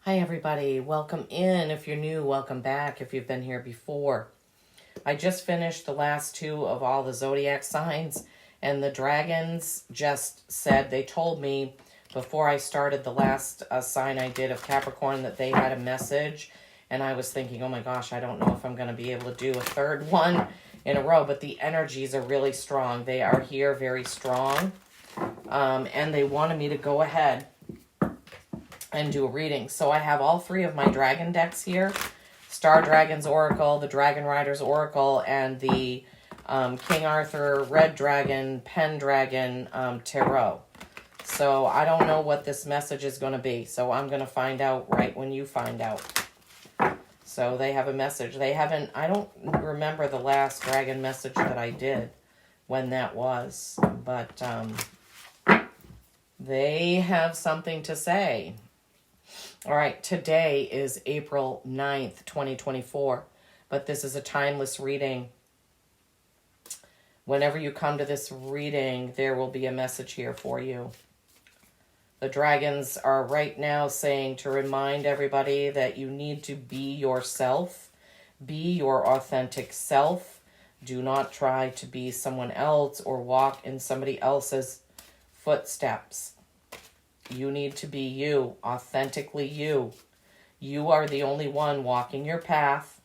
Hi everybody, welcome in. If you're new, welcome back if you've been here before. I just finished the last two of all the zodiac signs, and the dragons just said, they told me before I started the last sign I did of Capricorn that they had a message, and I was thinking, oh my gosh, I don't know if I'm going to be able to do a third one in a row, but the energies are really strong. They are here very strong, and they wanted me to go ahead and do a reading. So I have all three of my dragon decks here. Star Dragon's Oracle, the Dragon Rider's Oracle, and the King Arthur Red Dragon, Pendragon Tarot. So I don't know what this message is going to be. So I'm going to find out right when you find out. So they have a message. They haven't, I don't remember the last dragon message that I did, when that was. But they have something to say. All right, today is April 9th, 2024, but this is a timeless reading. Whenever you come to this reading, there will be a message here for you. The dragons are right now saying to remind everybody that you need to be yourself, be your authentic self. Do not try to be someone else or walk in somebody else's footsteps. You need to be you, authentically you. You are the only one walking your path.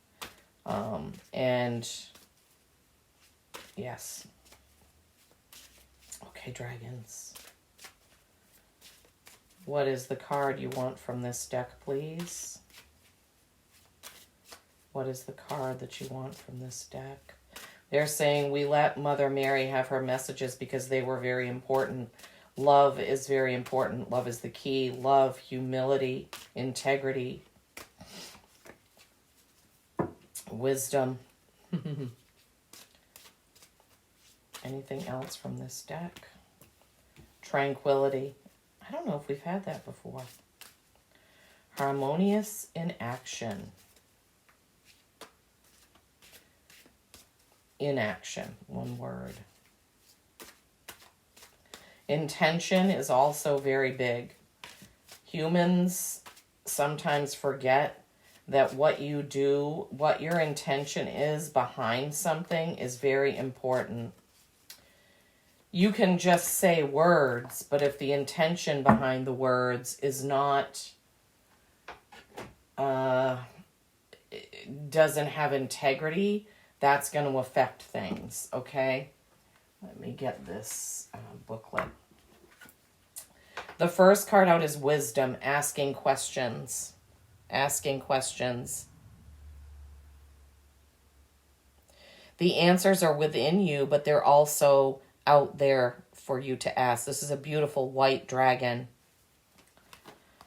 And yes. Okay, dragons. What is the card you want from this deck, please? What is the card that you want from this deck? They're saying we let Mother Mary have her messages because they were very important. Love is very important. Love is the key. Love, humility, integrity, wisdom. Anything else from this deck? Tranquility. I don't know if we've had that before. Harmonious in action. Inaction, one word. Intention is also very big. Humans sometimes forget that what you do, what your intention is behind something is very important. You can just say words, but if the intention behind the words is not, doesn't have integrity, that's going to affect things, okay? Let me get this booklet. The first card out is wisdom, asking questions. Asking questions. The answers are within you, but they're also out there for you to ask. This is a beautiful white dragon.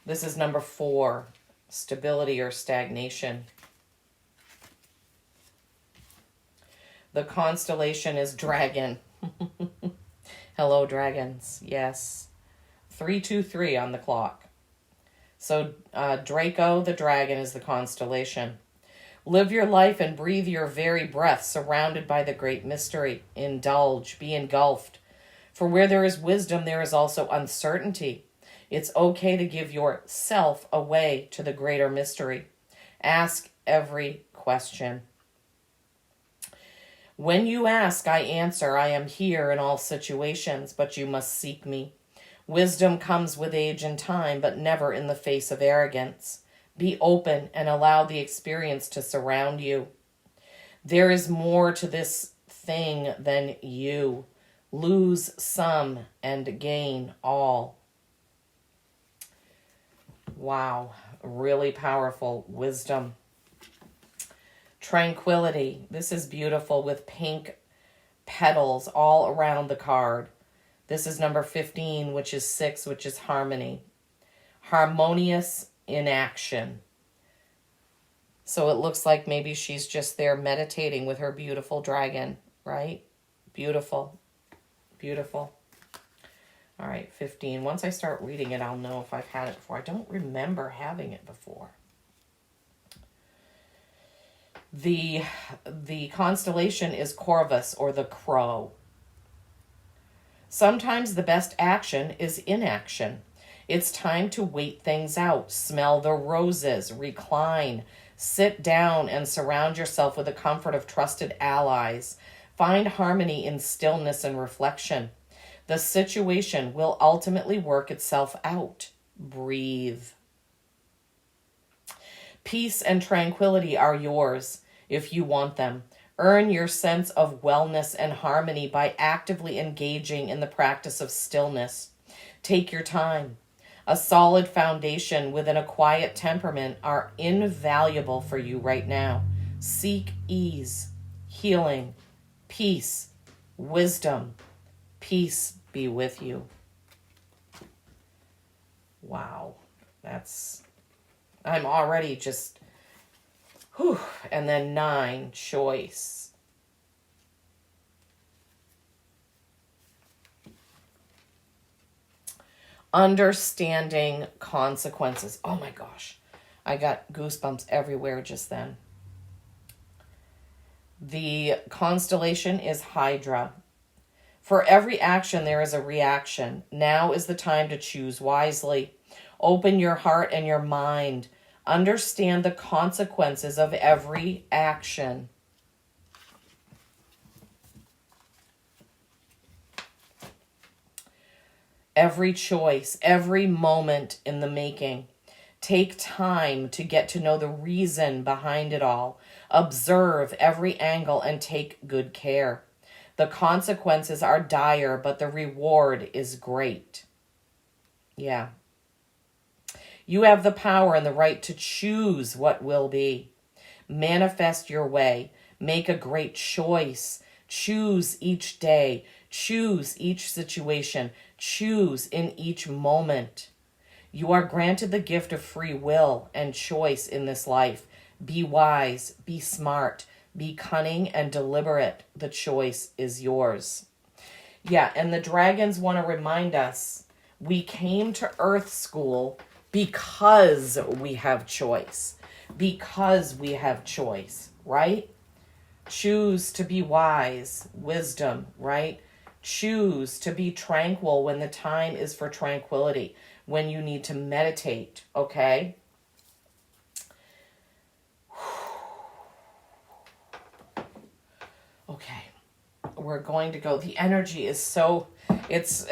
This is number 4, stability or stagnation. The constellation is dragon. Hello, dragons. Yes. 323 on the clock. So Draco, the dragon, is the constellation. Live your life and breathe your very breath, surrounded by the great mystery. Indulge, be engulfed. For where there is wisdom, there is also uncertainty. It's okay to give yourself away to the greater mystery. Ask every question. When you ask, I answer. I am here in all situations, but you must seek me. Wisdom comes with age and time, but never in the face of arrogance. Be open and allow the experience to surround you. There is more to this thing than you. Lose some and gain all. Wow, really powerful wisdom. Tranquility. This is beautiful with pink petals all around the card. This is number 15, which is 6, which is harmony. Harmonious in action. So it looks like maybe she's just there meditating with her beautiful dragon, right? Beautiful. Beautiful. All right, 15. Once I start reading it, I'll know if I've had it before. I don't remember having it before. The constellation is Corvus, or the crow. Sometimes the best action is inaction. It's time to wait things out, smell the roses, recline, sit down and surround yourself with the comfort of trusted allies. Find harmony in stillness and reflection. The situation will ultimately work itself out. Breathe. Peace and tranquility are yours if you want them. Earn your sense of wellness and harmony by actively engaging in the practice of stillness. Take your time. A solid foundation within a quiet temperament are invaluable for you right now. Seek ease, healing, peace, wisdom. Peace be with you. Wow. I'm already just, whew. And then 9, choice. Understanding consequences. Oh my gosh. I got goosebumps everywhere just then. The constellation is Hydra. For every action, there is a reaction. Now is the time to choose wisely. Open your heart and your mind. Understand the consequences of every action. Every choice, every moment in the making. Take time to get to know the reason behind it all. Observe every angle and take good care. The consequences are dire, but the reward is great. Yeah. You have the power and the right to choose what will be. Manifest your way. Make a great choice. Choose each day. Choose each situation. Choose in each moment. You are granted the gift of free will and choice in this life. Be wise, be smart, be cunning and deliberate. The choice is yours. Yeah, and the dragons want to remind us we came to Earth School because we have choice. Because we have choice, right? Choose to be wise, wisdom, right? Choose to be tranquil when the time is for tranquility, when you need to meditate, okay? Okay, we're going to go. The energy is so, it's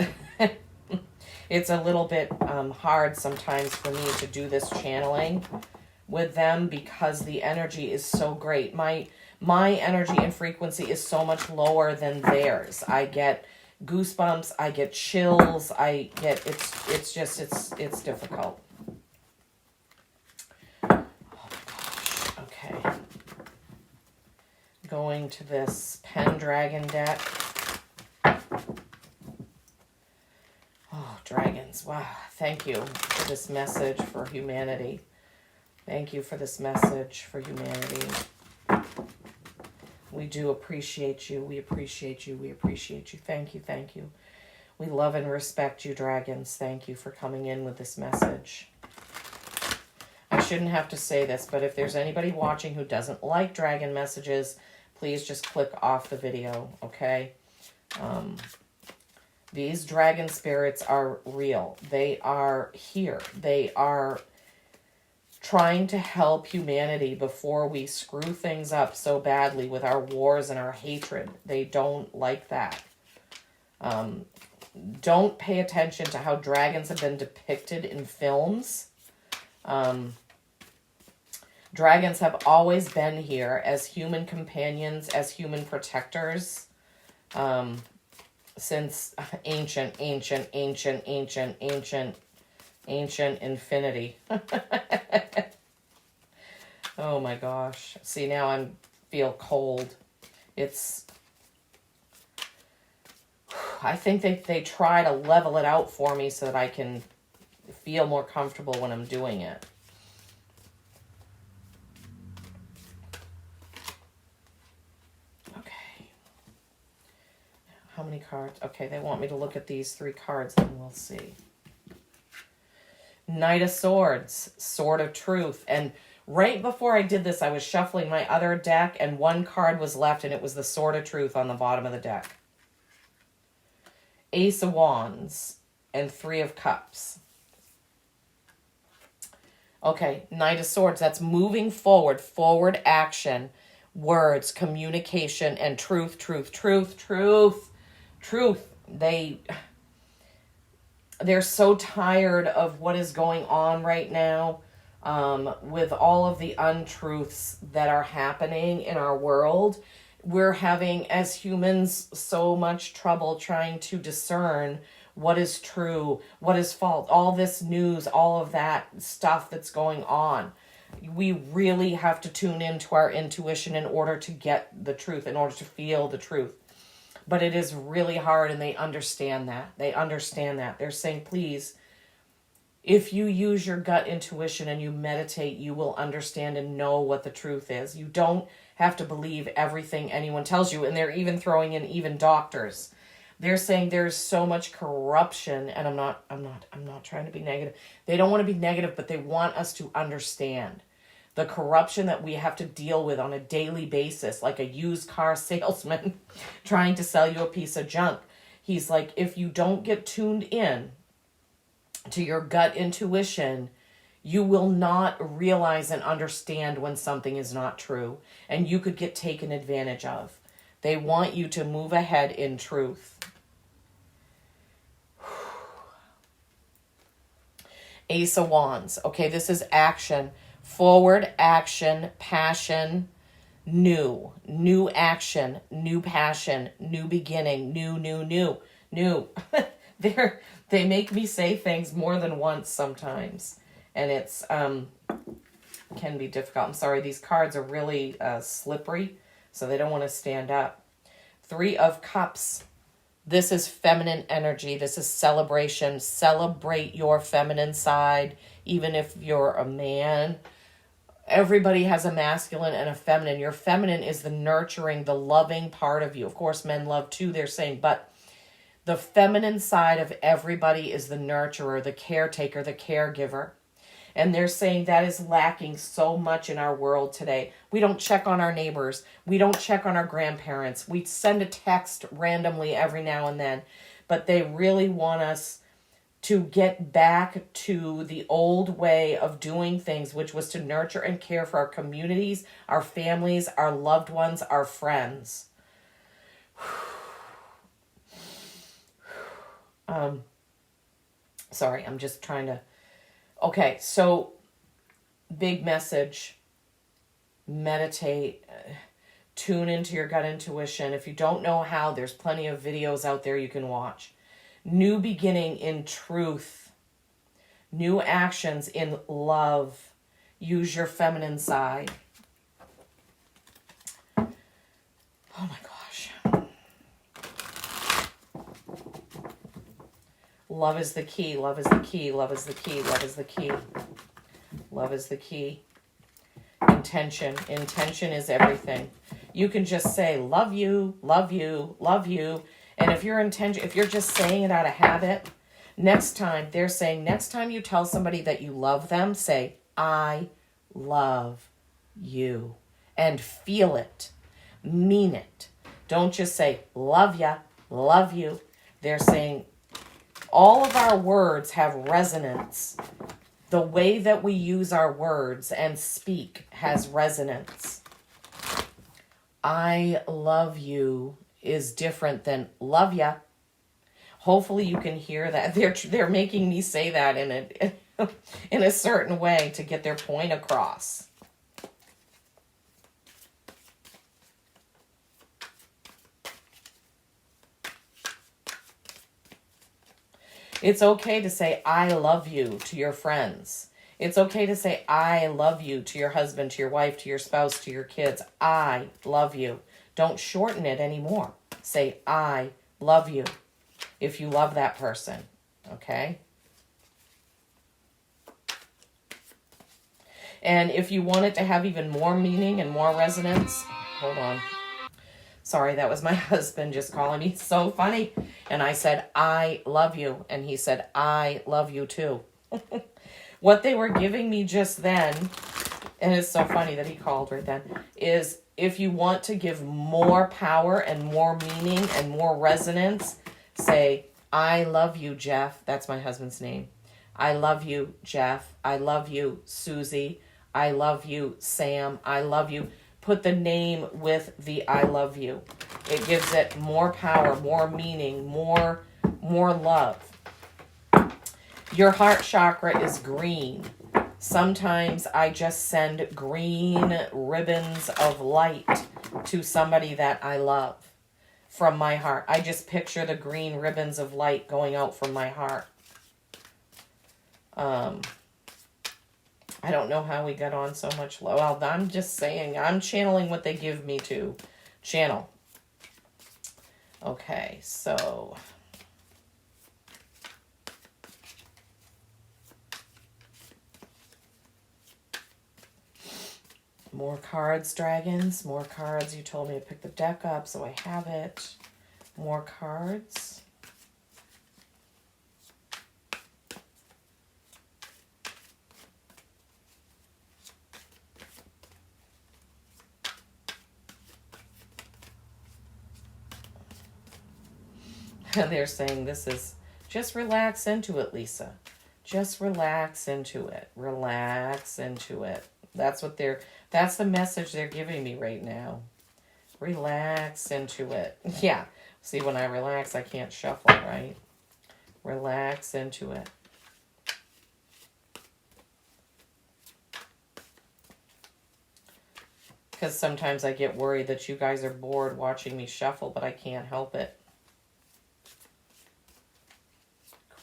it's a little bit hard sometimes for me to do this channeling with them because the energy is so great. My energy and frequency is so much lower than theirs. I get goosebumps, I get chills, it's difficult. Oh my gosh, okay. Going to this Pendragon deck. Oh, dragons, wow, thank you for this message for humanity. Thank you for this message for humanity. We do appreciate you. We appreciate you. We appreciate you. Thank you. Thank you. We love and respect you, dragons. Thank you for coming in with this message. I shouldn't have to say this, but if there's anybody watching who doesn't like dragon messages, please just click off the video, okay? These dragon spirits are real. They are here. They are trying to help humanity before we screw things up so badly with our wars and our hatred. They don't like that. Don't pay attention to how dragons have been depicted in films. Dragons have always been here as human companions, as human protectors, since ancient infinity. Oh my gosh. See, now I feel cold. I think they try to level it out for me so that I can feel more comfortable when I'm doing it. Okay. How many cards? Okay, they want me to look at these 3 cards and we'll see. Knight of Swords, Sword of Truth. And right before I did this, I was shuffling my other deck and 1 card was left and it was the Sword of Truth on the bottom of the deck. Ace of Wands and 3 of Cups. Okay, Knight of Swords, that's moving forward, forward action, words, communication, and truth, truth, truth, truth, truth. They're so tired of what is going on right now, with all of the untruths that are happening in our world. We're having, as humans, so much trouble trying to discern what is true, what is false, all this news, all of that stuff that's going on. We really have to tune into our intuition in order to get the truth, in order to feel the truth. But it is really hard, and they understand that. They understand that. They're saying, please, if you use your gut intuition and you meditate, you will understand and know what the truth is. You don't have to believe everything anyone tells you. And they're even throwing in even doctors. They're saying there's so much corruption, and I'm not trying to be negative. They don't want to be negative, but they want us to understand the corruption that we have to deal with on a daily basis, like a used car salesman trying to sell you a piece of junk. He's like, if you don't get tuned in to your gut intuition, you will not realize and understand when something is not true, and you could get taken advantage of. They want you to move ahead in truth. Ace of Wands. Okay, this is action. Forward action, passion, new action, new passion, new beginning, new. They make me say things more than once sometimes, and it's can be difficult. I'm sorry, these cards are really slippery, so they don't want to stand up. 3 of Cups. This is feminine energy. This is celebration. Celebrate your feminine side, even if you're a man. Everybody has a masculine and a feminine. Your feminine is the nurturing, the loving part of you. Of course, men love too, they're saying, but the feminine side of everybody is the nurturer, the caretaker, the caregiver. And they're saying that is lacking so much in our world today. We don't check on our neighbors. We don't check on our grandparents. We send a text randomly every now and then. But they really want us to get back to the old way of doing things, which was to nurture and care for our communities, our families, our loved ones, our friends. Sorry, I'm just trying to... Okay, so big message. Meditate. Tune into your gut intuition. If you don't know how, there's plenty of videos out there you can watch. New beginning in truth. New actions in love. Use your feminine side. Oh my gosh. Love is the key. Love is the key. Love is the key. Love is the key. Love is the key. Intention. Intention is everything. You can just say, love you, love you, love you. And if you're just saying it out of habit, next time, they're saying, next time you tell somebody that you love them, say, I love you. And feel it. Mean it. Don't just say, love ya, love you. They're saying, all of our words have resonance. The way that we use our words and speak has resonance. I love you is different than love ya. Hopefully you can hear that. They're making me say that in a certain way to get their point across. It's okay to say, I love you to your friends. It's okay to say, I love you to your husband, to your wife, to your spouse, to your kids. I love you. Don't shorten it anymore. Say, I love you if you love that person. Okay? And if you want it to have even more meaning and more resonance, hold on. Sorry, that was my husband just calling me. So funny. And I said, I love you. And he said, I love you too. What they were giving me just then, and it's so funny that he called right then, is if you want to give more power and more meaning and more resonance, say, I love you, Jeff. That's my husband's name. I love you, Jeff. I love you, Susie. I love you, Sam. I love you. Put the name with the I love you. It gives it more power, more meaning, more love. Your heart chakra is green. Sometimes I just send green ribbons of light to somebody that I love from my heart. I just picture the green ribbons of light going out from my heart. I don't know how we got on so much low. Well, I'm just saying, I'm channeling what they give me to channel. Okay, so more cards, dragons, more cards. You told me to pick the deck up, so I have it. More cards. They're saying this is, just relax into it, Lisa. Just relax into it. Relax into it. That's the message they're giving me right now. Relax into it. Yeah. See, when I relax, I can't shuffle, right? Relax into it. Because sometimes I get worried that you guys are bored watching me shuffle, but I can't help it.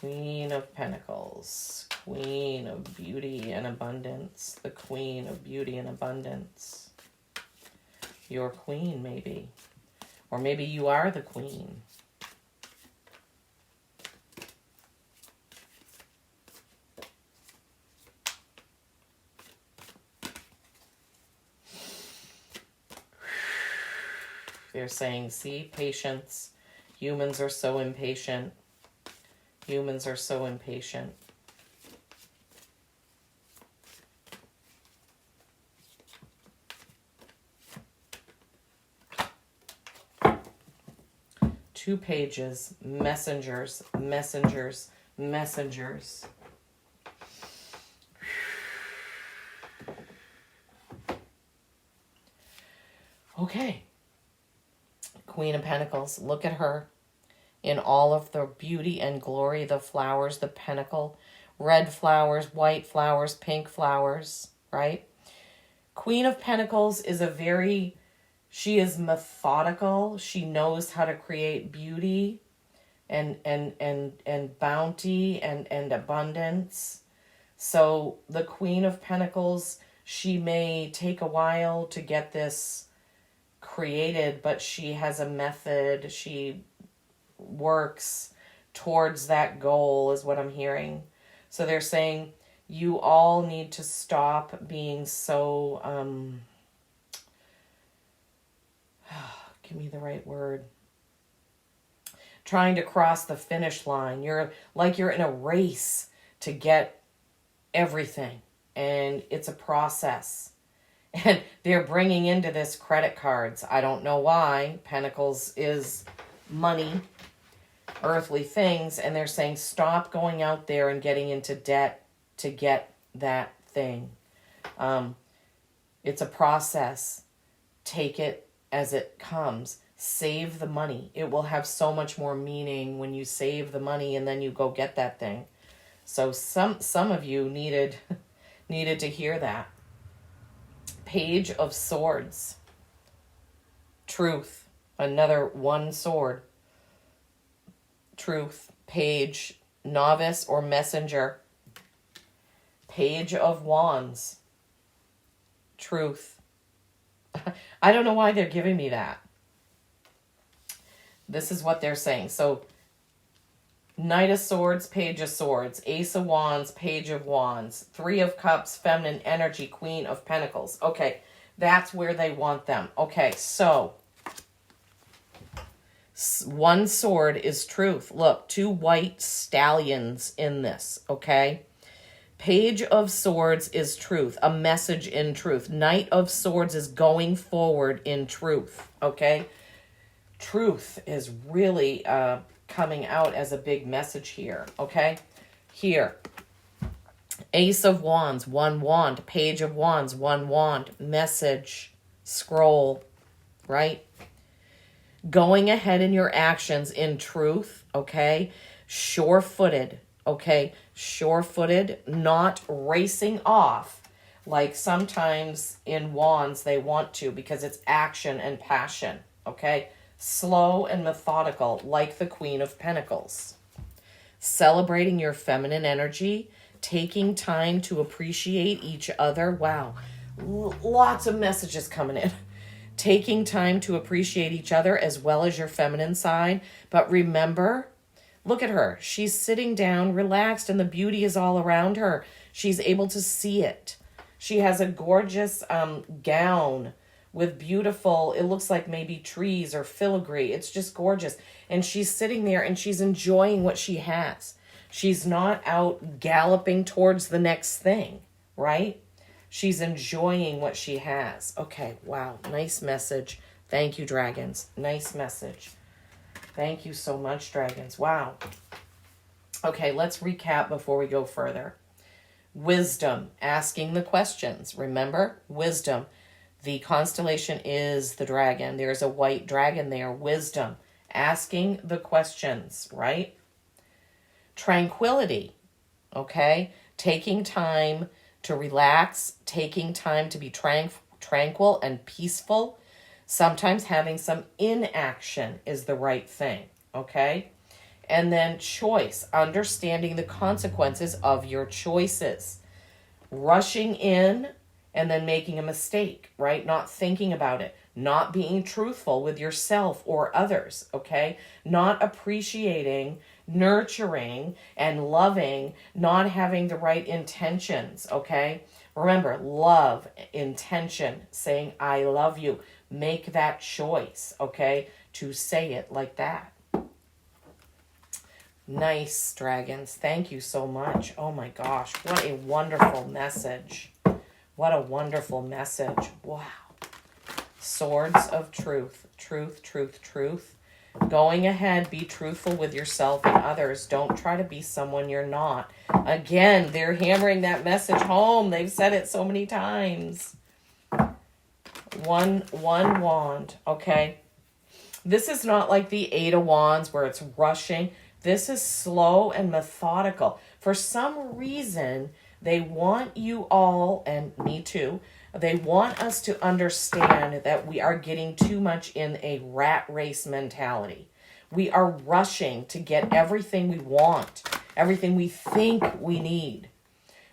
Queen of Pentacles, Queen of Beauty and Abundance, the Queen of Beauty and Abundance. Your queen, maybe. Or maybe you are the queen. They're saying, see, patience. Humans are so impatient. Humans are so impatient. Two pages, messengers, messengers, messengers. Okay. Queen of Pentacles, look at her. In all of the beauty and glory, the flowers, the pentacle, red flowers, white flowers, pink flowers, right? Queen of Pentacles is she is methodical. She knows how to create beauty and bounty and abundance. So the Queen of Pentacles, she may take a while to get this created, but she has a method. She works towards that goal is what I'm hearing. So they're saying you all need to stop being so give me the right word, trying to cross the finish line. You're in a race to get everything, and it's a process. And they're bringing into this credit cards. I don't know why. Pentacles is money, earthly things, and they're saying stop going out there and getting into debt to get that thing. It's a process. Take it as it comes. Save the money. It will have so much more meaning when you save the money and then you go get that thing. So some of you needed to hear that. Page of Swords. Truth. Another one sword. Truth. Page. Novice or messenger. Page of Wands. Truth. I don't know why they're giving me that. This is what they're saying. So, Knight of Swords, Page of Swords, Ace of Wands, Page of Wands, Three of Cups, Feminine Energy, Queen of Pentacles. Okay, that's where they want them. Okay, so one sword is truth. Look, two white stallions in this, okay? Page of Swords is truth, a message in truth. Knight of Swords is going forward in truth, okay? Truth is really coming out as a big message here, okay? Here, Ace of Wands, one wand. Page of Wands, one wand. Message, scroll, right? Going ahead in your actions in truth, okay? Sure-footed, okay? Sure-footed, not racing off like sometimes in Wands they want to, because it's action and passion, okay? Slow and methodical, like the Queen of Pentacles. Celebrating your feminine energy, taking time to appreciate each other. Wow, lots of messages coming in. Taking time to appreciate each other as well as your feminine side. But remember, look at her. She's sitting down, relaxed, and the beauty is all around her. She's able to see it. She has a gorgeous gown with beautiful, it looks like maybe trees or filigree. It's just gorgeous. And she's sitting there and she's enjoying what she has. She's not out galloping towards the next thing, right? She's enjoying what she has. Okay, wow, nice message. Thank you, dragons. Nice message. Thank you so much, dragons. Wow. Okay, let's recap before we go further. Wisdom, asking the questions. Remember, wisdom. The constellation is the dragon. There's a white dragon there. Wisdom, asking the questions, right? Tranquility, okay? Taking time to relax, taking time to be tranquil and peaceful. Sometimes having some inaction is the right thing, okay? And then choice, understanding the consequences of your choices. Rushing in and then making a mistake, right? Not thinking about it. Not being truthful with yourself or others, okay? Not appreciating, nurturing, and loving, not having the right intentions, okay? Remember, love, intention, saying, I love you. Make that choice, okay? To say it like that. Nice, dragons. Thank you so much. Oh my gosh, what a wonderful message. What a wonderful message. Wow. Swords of truth. Truth, truth, truth. Going ahead, be truthful with yourself and others. Don't try to be someone you're not. Again, they're hammering that message home. They've said it so many times. One wand, okay? This is not like the Eight of Wands where it's rushing. This is slow and methodical. For some reason, they want you all, and me too, they want us to understand that we are getting too much in a rat race mentality. We are rushing to get everything we want, everything we think we need,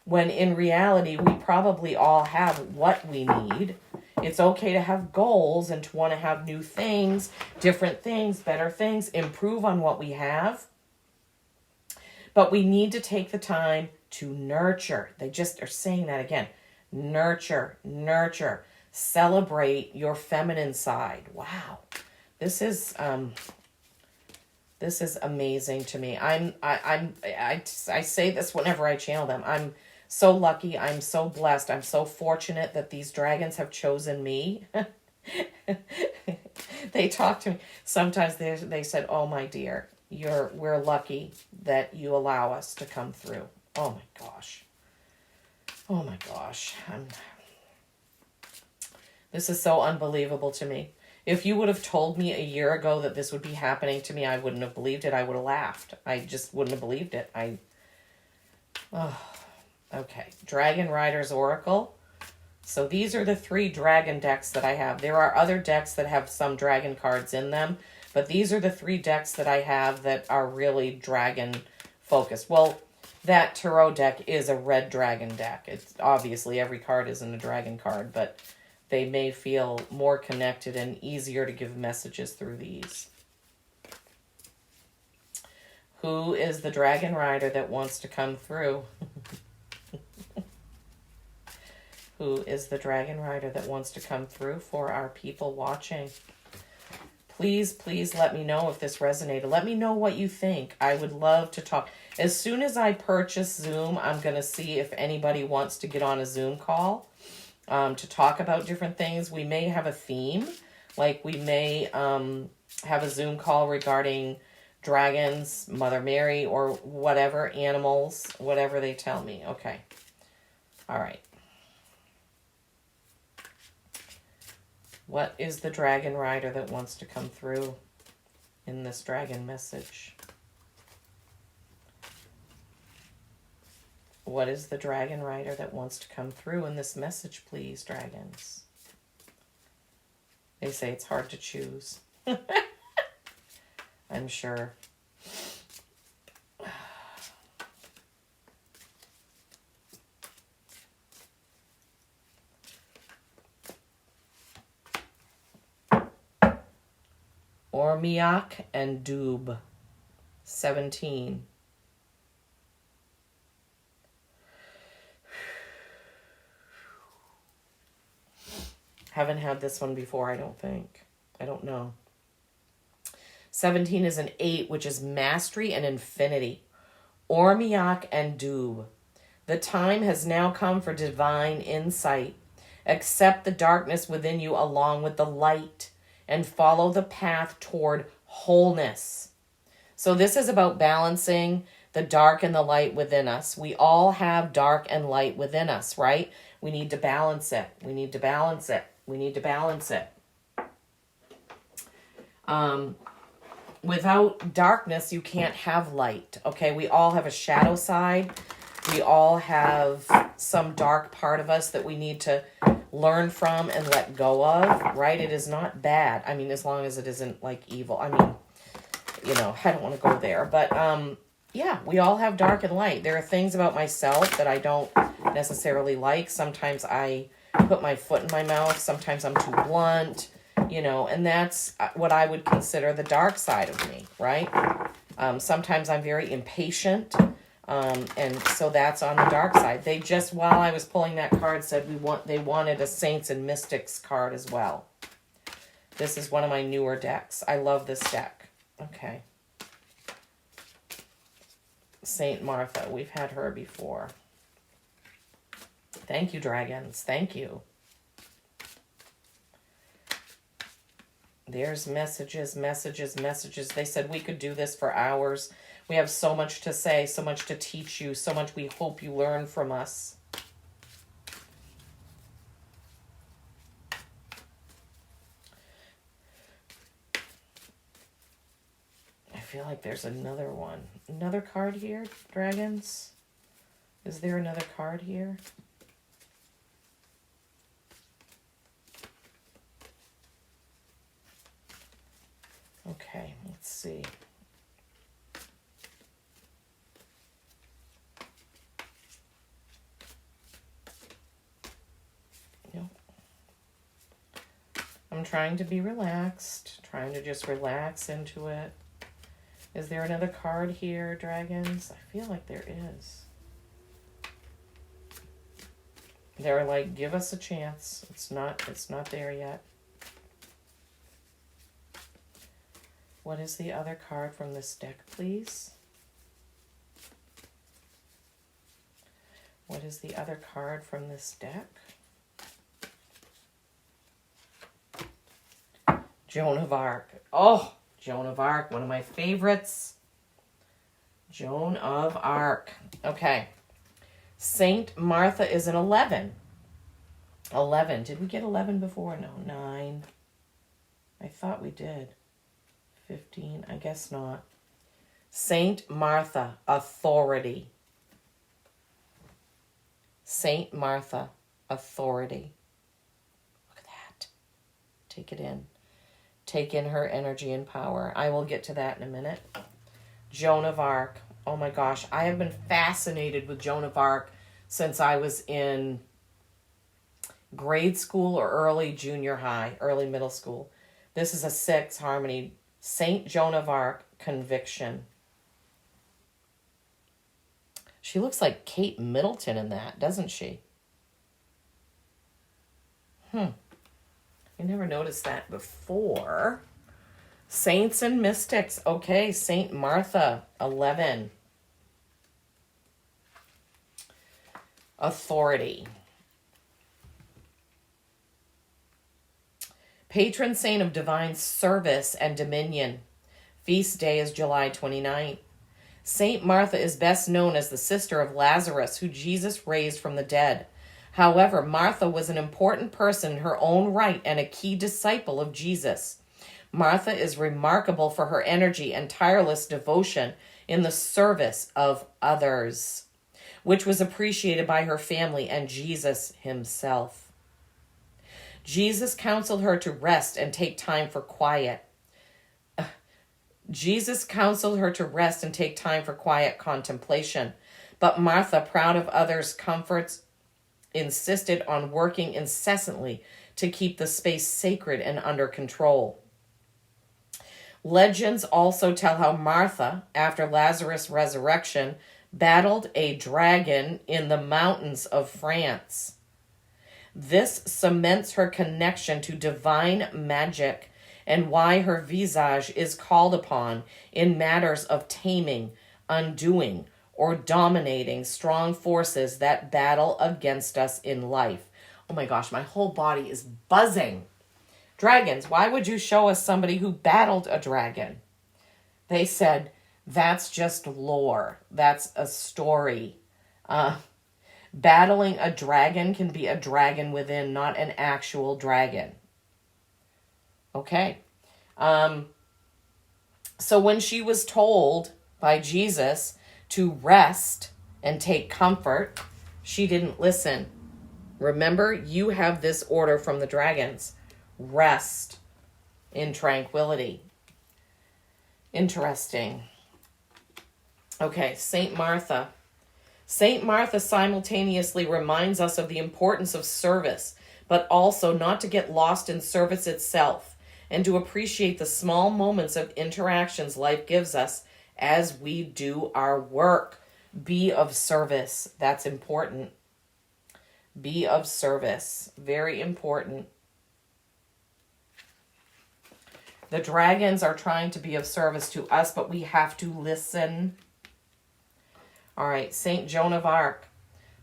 when in reality, we probably all have what we need. It's okay to have goals and to want to have new things, different things, better things, improve on what we have. But we need to take the time to nurture. They just are saying that again. Nurture, nurture. Celebrate your feminine side. Wow. This is amazing to me. I say this whenever I channel them. I'm so lucky. I'm so blessed. I'm so fortunate that these dragons have chosen me. They talk to me. Sometimes they said, "Oh my dear, we're lucky that you allow us to come through." Oh my gosh. Oh my gosh. This is so unbelievable to me. If you would have told me a year ago that this would be happening to me, I wouldn't have believed it. I would have laughed. I just wouldn't have believed it. Okay. Dragon Rider's Oracle. So these are the 3 dragon decks that I have. There are other decks that have some dragon cards in them, but these are the 3 decks that I have that are really dragon focused. Well, that tarot deck is a red dragon deck. It's obviously every card isn't a dragon card, but they may feel more connected and easier to give messages through these. Who is the dragon rider that wants to come through? Who is the dragon rider that wants to come through for our people watching? Please, please let me know if this resonated. Let me know what you think. I would love to talk. As soon as I purchase Zoom, I'm going to see if anybody wants to get on a Zoom call to talk about different things. We may have a theme. Like we may have a Zoom call regarding dragons, Mother Mary, or whatever, animals, whatever they tell me. Okay. All right. What is the dragon rider that wants to come through in this dragon message? What is the dragon rider that wants to come through in this message, please, dragons? They say it's hard to choose. I'm sure. Ormiak and Doob, 17. Haven't had this one before, I don't think. I don't know. 17 is an 8, which is mastery and infinity. Ormiak and Doob. The time has now come for divine insight. Accept the darkness within you along with the light and follow the path toward wholeness. So this is about balancing the dark and the light within us. We all have dark and light within us, right? We need to balance it. We need to balance it. We need to balance it. Without darkness, you can't have light. Okay, we all have a shadow side. We all have some dark part of us that we need to learn from and let go of, right? It is not bad. I mean, as long as it isn't like evil. I mean, you know, I don't want to go there. But yeah, we all have dark and light. There are things about myself that I don't necessarily like. Sometimes I put my foot in my mouth. Sometimes I'm too blunt, you know, and that's what I would consider the dark side of me, right? Sometimes I'm very impatient. And so that's on the dark side. They just, while I was pulling that card, said they wanted a Saints and Mystics card as well. This is one of my newer decks. I love this deck. Okay. Saint Martha. We've had her before. Thank you, dragons. Thank you. There's messages, messages, messages. They said we could do this for hours. We have so much to say, so much to teach you, so much we hope you learn from us. I feel like there's another one. Another card here, dragons? Is there another card here? Okay, let's see. I'm trying to be relaxed, trying to just relax into it. Is there another card here, dragons? I feel like there is. They're like, give us a chance. It's not there yet. What is the other card from this deck, please? What is the other card from this deck? Joan of Arc. Oh, Joan of Arc, one of my favorites. Joan of Arc. Okay. Saint Martha is an 11. 11. Did we get 11 before? No, 9. I thought we did. 15. I guess not. Saint Martha, authority. Saint Martha, authority. Look at that. Take it in. Take in her energy and power. I will get to that in a minute. Joan of Arc. Oh my gosh. I have been fascinated with Joan of Arc since I was in grade school or early junior high, early middle school. This is a 6 harmony. Saint Joan of Arc, conviction. She looks like Kate Middleton in that, doesn't she? I never noticed that before. Saints and Mystics. Okay, Saint Martha, 11. Authority. Patron saint of divine service and dominion. Feast day is July 29th. Saint Martha is best known as the sister of Lazarus, who Jesus raised from the dead. However, Martha was an important person in her own right and a key disciple of Jesus. Martha is remarkable for her energy and tireless devotion in the service of others, which was appreciated by her family and Jesus himself. Jesus counseled her to rest and take time for quiet. Jesus counseled her to rest and take time for quiet contemplation. But Martha, proud of others' comforts, insisted on working incessantly to keep the space sacred and under control. Legends also tell how Martha, after Lazarus' resurrection, battled a dragon in the mountains of France. This cements her connection to divine magic and why her visage is called upon in matters of taming, undoing, or dominating strong forces that battle against us in life. Oh my gosh, my whole body is buzzing. Dragons, why would you show us somebody who battled a dragon? They said, that's just lore. That's a story. Battling a dragon can be a dragon within, not an actual dragon. Okay. So when she was told by Jesus to rest and take comfort, she didn't listen. Remember, you have this order from the dragons. Rest in tranquility. Interesting. Okay, Saint Martha. Saint Martha simultaneously reminds us of the importance of service, but also not to get lost in service itself and to appreciate the small moments of interactions life gives us as we do our work. Be of service. That's important. Be of service. Very important. The dragons are trying to be of service to us, but we have to listen. All right, Saint Joan of Arc,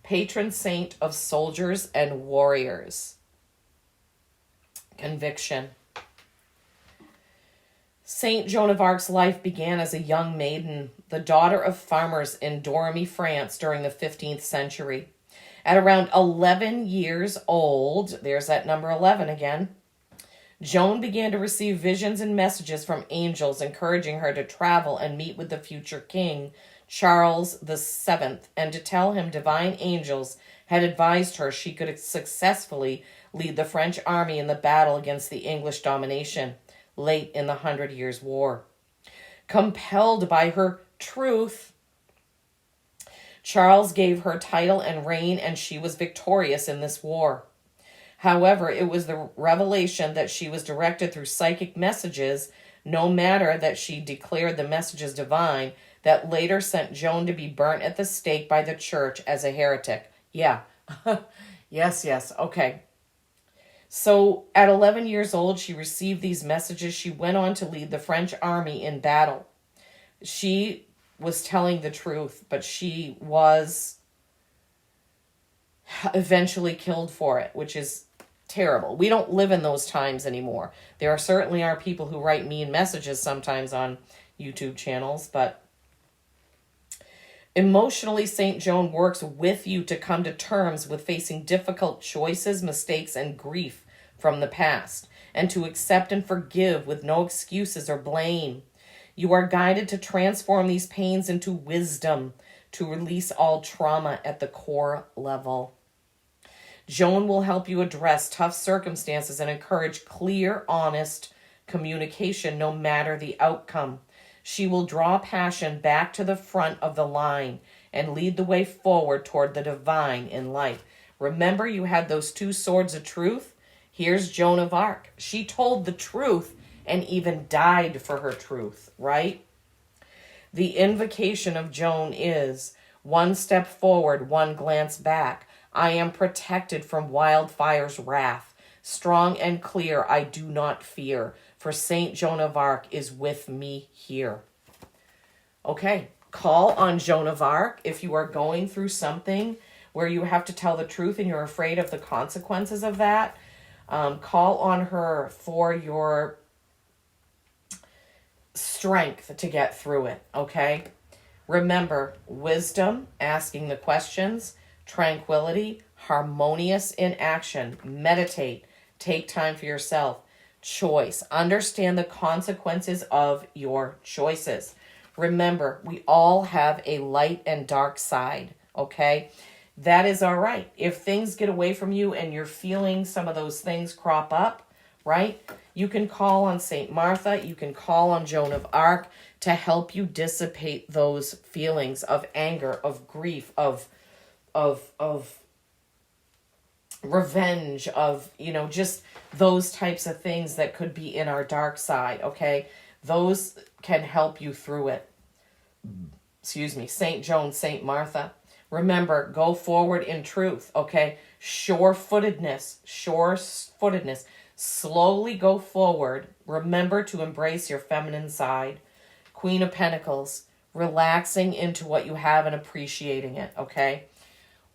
patron saint of soldiers and warriors. Conviction. Saint Joan of Arc's life began as a young maiden, the daughter of farmers in Dormy, France during the 15th century. At around 11 years old, there's that number 11 again, Joan began to receive visions and messages from angels encouraging her to travel and meet with the future king, Charles VII, and to tell him divine angels had advised her she could successfully lead the French army in the battle against the English domination late in the 100 Years' War. Compelled by her truth, Charles gave her title and reign, and she was victorious in this war. However, it was the revelation that she was directed through psychic messages, no matter that she declared the messages divine, that later sent Joan to be burnt at the stake by the church as a heretic. Yeah. Yes. Okay. So at 11 years old, she received these messages. She went on to lead the French army in battle. She was telling the truth, but she was eventually killed for it, which is terrible. We don't live in those times anymore. There certainly are people who write mean messages sometimes on YouTube channels, but emotionally, St. Joan works with you to come to terms with facing difficult choices, mistakes, and grief from the past, and to accept and forgive with no excuses or blame. You are guided to transform these pains into wisdom, to release all trauma at the core level. Joan will help you address tough circumstances and encourage clear, honest communication no matter the outcome. She will draw passion back to the front of the line and lead the way forward toward the divine in life. Remember, you had those two swords of truth? Here's Joan of Arc. She told the truth and even died for her truth, right? The invocation of Joan is, one step forward, one glance back. I am protected from wildfire's wrath. Strong and clear, I do not fear, for Saint Joan of Arc is with me here. Okay, call on Joan of Arc if you are going through something where you have to tell the truth and you're afraid of the consequences of that. Call on her for your strength to get through it, okay? Remember, wisdom, asking the questions, tranquility, harmonious in action, meditate, take time for yourself, choice, understand the consequences of your choices. Remember, we all have a light and dark side, okay? That is all right. If things get away from you and you're feeling some of those things crop up, right? You can call on Saint Martha, you can call on Joan of Arc to help you dissipate those feelings of anger, of grief, of revenge, of, just those types of things that could be in our dark side, okay? Those can help you through it. Excuse me, Saint Joan, Saint Martha. Remember, go forward in truth, okay? Sure-footedness. Slowly go forward. Remember to embrace your feminine side. Queen of Pentacles. Relaxing into what you have and appreciating it, okay?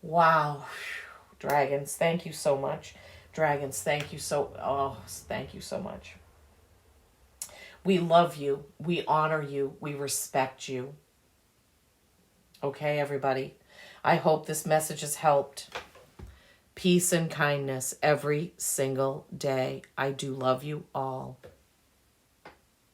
Wow. Dragons, thank you so much. Dragons, thank you so much. We love you. We honor you. We respect you. Okay, everybody? I hope this message has helped. Peace and kindness every single day. I do love you all.